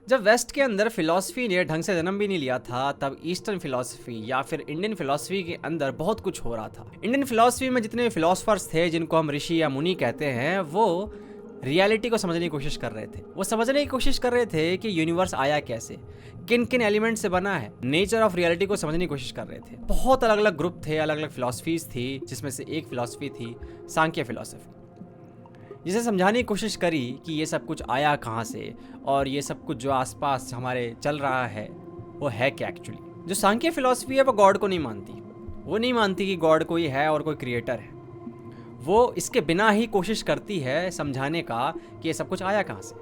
जब वेस्ट के अंदर फिलॉसफी ने ढंग से जन्म भी नहीं लिया था, तब ईस्टर्न फिलॉसफी या फिर इंडियन फिलॉसफी के अंदर बहुत कुछ हो रहा था। इंडियन फिलॉसफी में जितने फिलोसफर्स थे, जिनको हम ऋषि या मुनि कहते हैं, वो रियलिटी को समझने की कोशिश कर रहे थे। वो समझने की कोशिश कर रहे थे कि यूनिवर्स आया कैसे, किन किन एलिमेंट से बना है, नेचर ऑफ रियलिटी को समझने की कोशिश कर रहे थे। बहुत अलग अलग ग्रुप थे, अलग अलग फिलॉसफीज थी, जिसमें से एक फिलॉसफी थी सांख्य फिलॉसफी, जिसे समझाने की कोशिश करी कि ये सब कुछ आया कहाँ से और ये सब कुछ जो आसपास हमारे चल रहा है वो है क्या एक्चुअली। जो सांख्य फिलॉसफी है वो गॉड को नहीं मानती। वो नहीं मानती कि गॉड कोई है और कोई क्रिएटर है। वो इसके बिना ही कोशिश करती है समझाने का कि ये सब कुछ आया कहाँ से।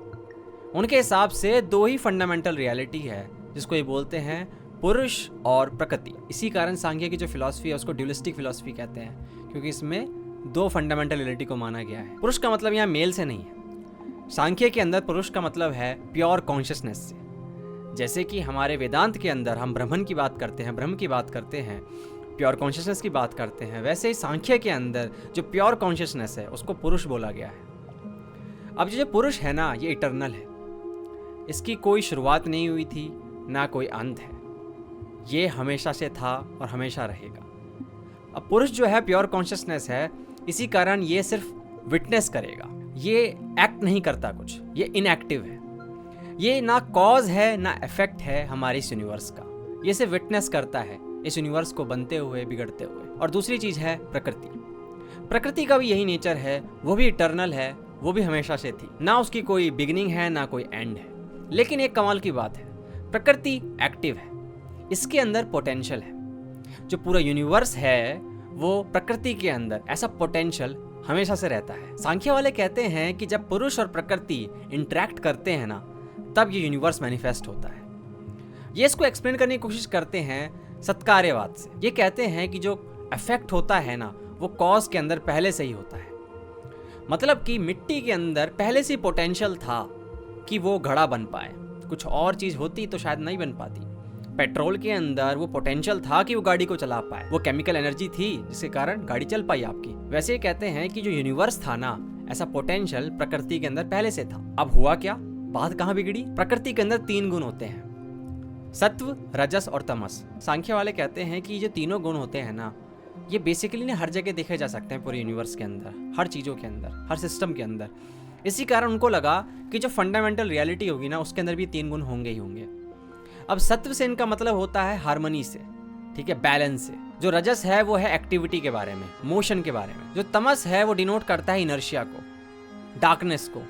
उनके हिसाब से दो ही फंडामेंटल रियलिटी है, जिसको ये बोलते हैं पुरुष और प्रकृति। इसी कारण सांख्य की जो फिलॉसफी है उसको ड्यूलिस्टिक फिलॉसफी कहते हैं, क्योंकि इसमें दो फंडामेंटल रियलिटी को माना गया है। पुरुष का मतलब यहाँ मेल से नहीं है। सांख्य के अंदर पुरुष का मतलब है प्योर कॉन्शियसनेस से। जैसे कि हमारे वेदांत के अंदर हम ब्रह्मन की बात करते हैं, ब्रह्म की बात करते हैं, प्योर कॉन्शियसनेस की बात करते हैं, वैसे ही सांख्य के अंदर जो प्योर कॉन्शियसनेस है उसको पुरुष बोला गया है। अब जो पुरुष है ना, ये इटर्नल है। इसकी कोई शुरुआत नहीं हुई थी, ना कोई अंत है। ये हमेशा से था और हमेशा रहेगा। अब पुरुष जो है प्योर कॉन्शियसनेस है, इसी कारण ये सिर्फ विटनेस करेगा। ये एक्ट नहीं करता कुछ, ये इनएक्टिव है। ये ना कॉज है ना इफेक्ट है हमारे इस यूनिवर्स का। ये सिर्फ विटनेस करता है इस यूनिवर्स को बनते हुए, बिगड़ते हुए। और दूसरी चीज है प्रकृति। प्रकृति का भी यही नेचर है, वो भी इटर्नल है, वो भी हमेशा से थी। ना उसकी कोई बिगिनिंग है ना कोई एंड है। लेकिन एक कमाल की बात है, प्रकृति एक्टिव है, इसके अंदर पोटेंशियल है। जो पूरा यूनिवर्स है वो प्रकृति के अंदर ऐसा पोटेंशियल हमेशा से रहता है। सांख्य वाले कहते हैं कि जब पुरुष और प्रकृति इंटरेक्ट करते हैं ना, तब ये यूनिवर्स मैनिफेस्ट होता है। ये इसको एक्सप्लेन करने की कोशिश करते हैं सत्कार्यवाद से। ये कहते हैं कि जो इफेक्ट होता है ना, वो कॉज के अंदर पहले से ही होता है। मतलब कि मिट्टी के अंदर पहले से पोटेंशियल था कि वो घड़ा बन पाए। कुछ और चीज होती तो शायद नहीं बन पाती। पेट्रोल के अंदर वो पोटेंशियल था कि वो गाड़ी को चला पाए। वो केमिकल एनर्जी थी जिसके कारण गाड़ी चल पाई आपकी। वैसे कहते हैं कि जो यूनिवर्स था ना, ऐसा पोटेंशियल प्रकृति के अंदर पहले से था। अब हुआ क्या, बात कहाँ बिगड़ी? प्रकृति के अंदर 3 गुण होते हैं, सत्व, रजस और तमस। सांख्य वाले कहते हैं कि ये तीनों गुण होते हैं ना, ये बेसिकली ना हर जगह देखे जा सकते हैं पूरे यूनिवर्स के अंदर, हर चीज़ों के अंदर, हर सिस्टम के अंदर। इसी कारण उनको लगा कि जो फंडामेंटल रियलिटी होगी ना, उसके अंदर भी 3 गुण होंगे ही होंगे। अब सत्व से इनका मतलब होता है हार्मनी से, ठीक है, बैलेंस से। जो रजस है वो है एक्टिविटी के बारे में, मोशन के बारे में। जो तमस है वो डिनोट करता है इनर्शिया को, डार्कनेस को,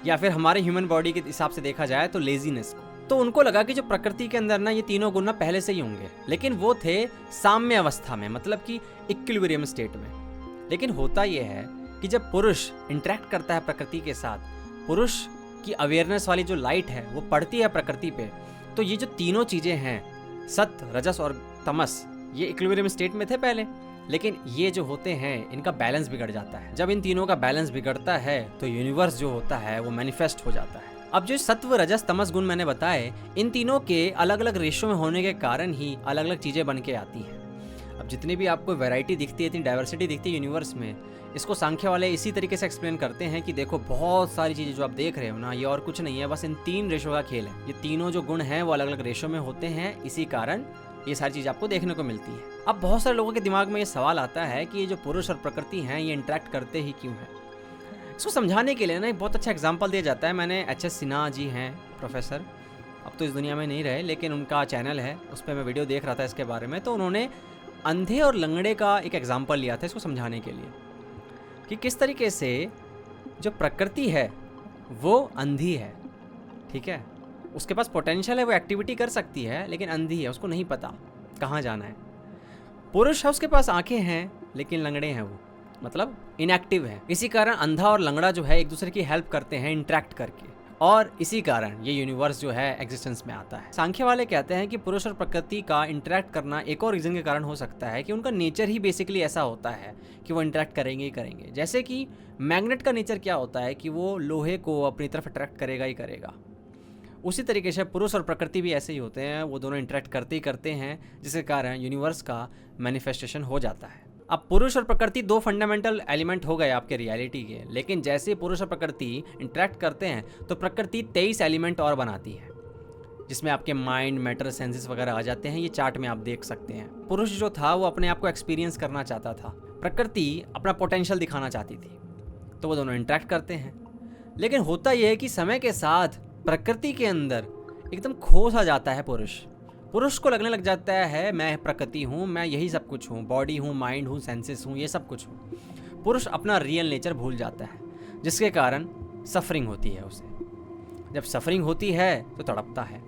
या फिर हमारे ह्यूमन बॉडी के हिसाब से देखा जाए तो लेजीनेस को। तो उनको लगा कि जो प्रकृति के अंदर ना ये तीनों गुण ना पहले से ही होंगे, लेकिन वो थे साम्य अवस्था में, मतलब कि इक्विलिब्रियम स्टेट में। लेकिन होता ये है कि जब पुरुष इंटरेक्ट करता है प्रकृति के साथ, पुरुष की अवेयरनेस वाली जो लाइट है वो पड़ती है प्रकृति पे, तो ये जो तीनों चीजें हैं, सत्व, रजस और तमस, ये इक्विलिब्रियम स्टेट में थे पहले, लेकिन ये जो होते हैं इनका बैलेंस बिगड़ जाता है। जब इन तीनों का बैलेंस बिगड़ता है तो यूनिवर्स जो होता है वो मैनिफेस्ट हो जाता है। अब जो सत्व, रजस, तमस गुण मैंने बताए, इन तीनों के अलग अलग रेशो में होने के कारण ही अलग अलग चीजें बन के आती हैं। अब जितनी भी आपको वैरायटी दिखती है, इतनी डाइवर्सिटी दिखती है यूनिवर्स में, इसको सांख्य वाले इसी तरीके से एक्सप्लेन करते हैं कि देखो बहुत सारी चीज़ें जो आप देख रहे हो ना, ये और कुछ नहीं है, बस इन 3 रेशो का खेल है। ये तीनों जो गुण हैं वो अलग अलग रेशो में होते हैं, इसी कारण ये सारी चीज़ आपको देखने को मिलती है। अब बहुत सारे लोगों के दिमाग में ये सवाल आता है कि ये जो पुरुष और प्रकृति हैं ये इंटरेक्ट करते ही क्यों हैं। इसको समझाने के लिए ना एक बहुत अच्छा एग्जाम्पल दिया जाता है। मैंने HS सिन्हा जी हैं प्रोफेसर, अब तो इस दुनिया में नहीं रहे, लेकिन उनका चैनल है, उस पर मैं वीडियो देख रहा था इसके बारे में। तो उन्होंने अंधे और लंगड़े का एक एग्जाम्पल लिया था इसको समझाने के लिए कि किस तरीके से जो प्रकृति है वो अंधी है, ठीक है, उसके पास पोटेंशियल है, वो एक्टिविटी कर सकती है, लेकिन अंधी है, उसको नहीं पता कहाँ जाना है। पुरुष है, उसके पास आंखें हैं, लेकिन लंगड़े हैं, वो मतलब इनएक्टिव है। इसी कारण अंधा और लंगड़ा जो है एक दूसरे की हेल्प करते हैं इंटरेक्ट करके, और इसी कारण ये यूनिवर्स जो है एग्जिस्टेंस में आता है। सांख्य वाले कहते हैं कि पुरुष और प्रकृति का इंटरेक्ट करना एक और रीजन के कारण हो सकता है कि उनका नेचर ही बेसिकली ऐसा होता है कि वो इंटरेक्ट करेंगे ही करेंगे। जैसे कि मैग्नेट का नेचर क्या होता है कि वो लोहे को अपनी तरफ अट्रैक्ट करेगा ही करेगा, उसी तरीके से पुरुष और प्रकृति भी ऐसे ही होते हैं, वो दोनों इंटरेक्ट करते ही करते हैं, जिसके कारण यूनिवर्स का मैनिफेस्टेशन हो जाता है। अब पुरुष और प्रकृति 2 फंडामेंटल एलिमेंट हो गए आपके रियलिटी के, लेकिन जैसे पुरुष और प्रकृति इंटरेक्ट करते हैं तो प्रकृति 23 एलिमेंट और बनाती है। जिसमें आपके माइंड, मैटर, सेंसेस वगैरह आ जाते हैं। ये चार्ट में आप देख सकते हैं। पुरुष जो था वो अपने आप को एक्सपीरियंस करना चाहता था, प्रकृति अपना पोटेंशियल दिखाना चाहती थी, तो वो दोनों इंटरेक्ट करते हैं। लेकिन होता यह है कि समय के साथ प्रकृति के अंदर एकदम खो सा जाता है पुरुष को लगने लग जाता है मैं प्रकृति हूँ, मैं यही सब कुछ हूँ, बॉडी हूँ, माइंड हूँ, सेंसेस हूँ, ये सब कुछ हूँ। पुरुष अपना रियल नेचर भूल जाता है, जिसके कारण सफरिंग होती है उसे। जब सफरिंग होती है तो तड़पता है।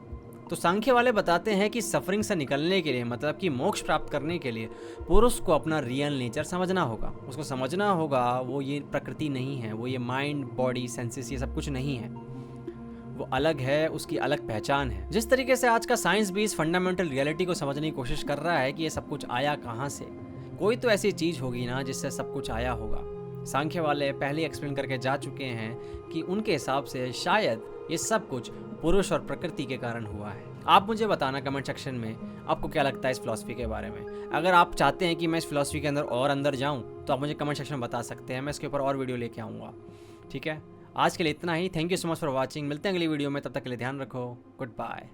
तो सांख्य वाले बताते हैं कि सफरिंग से निकलने के लिए, मतलब कि मोक्ष प्राप्त करने के लिए, पुरुष को अपना रियल नेचर समझना होगा। उसको समझना होगा वो ये प्रकृति नहीं है, वो ये माइंड, बॉडी, सेंसेस ये सब कुछ नहीं है, वो अलग है, उसकी अलग पहचान है। जिस तरीके से आज का साइंस भी इस फंडामेंटल रियलिटी को समझने की कोशिश कर रहा है कि ये सब कुछ आया कहाँ से, कोई तो ऐसी चीज़ होगी ना जिससे सब कुछ आया होगा। सांख्य वाले पहले एक्सप्लेन करके जा चुके हैं कि उनके हिसाब से शायद ये सब कुछ पुरुष और प्रकृति के कारण हुआ है। आप मुझे बताना कमेंट सेक्शन में आपको क्या लगता है इस फिलॉसफी के बारे में। अगर आप चाहते हैं कि मैं इस फिलॉसफी के अंदर जाऊं तो आप मुझे कमेंट सेक्शन में बता सकते हैं, मैं इसके ऊपर और वीडियो लेके आऊँगा। ठीक है, आज के लिए इतना ही। Thank you so much for watching. मिलते हैं अगली वीडियो में, तब तक के लिए ध्यान रखो। Good bye.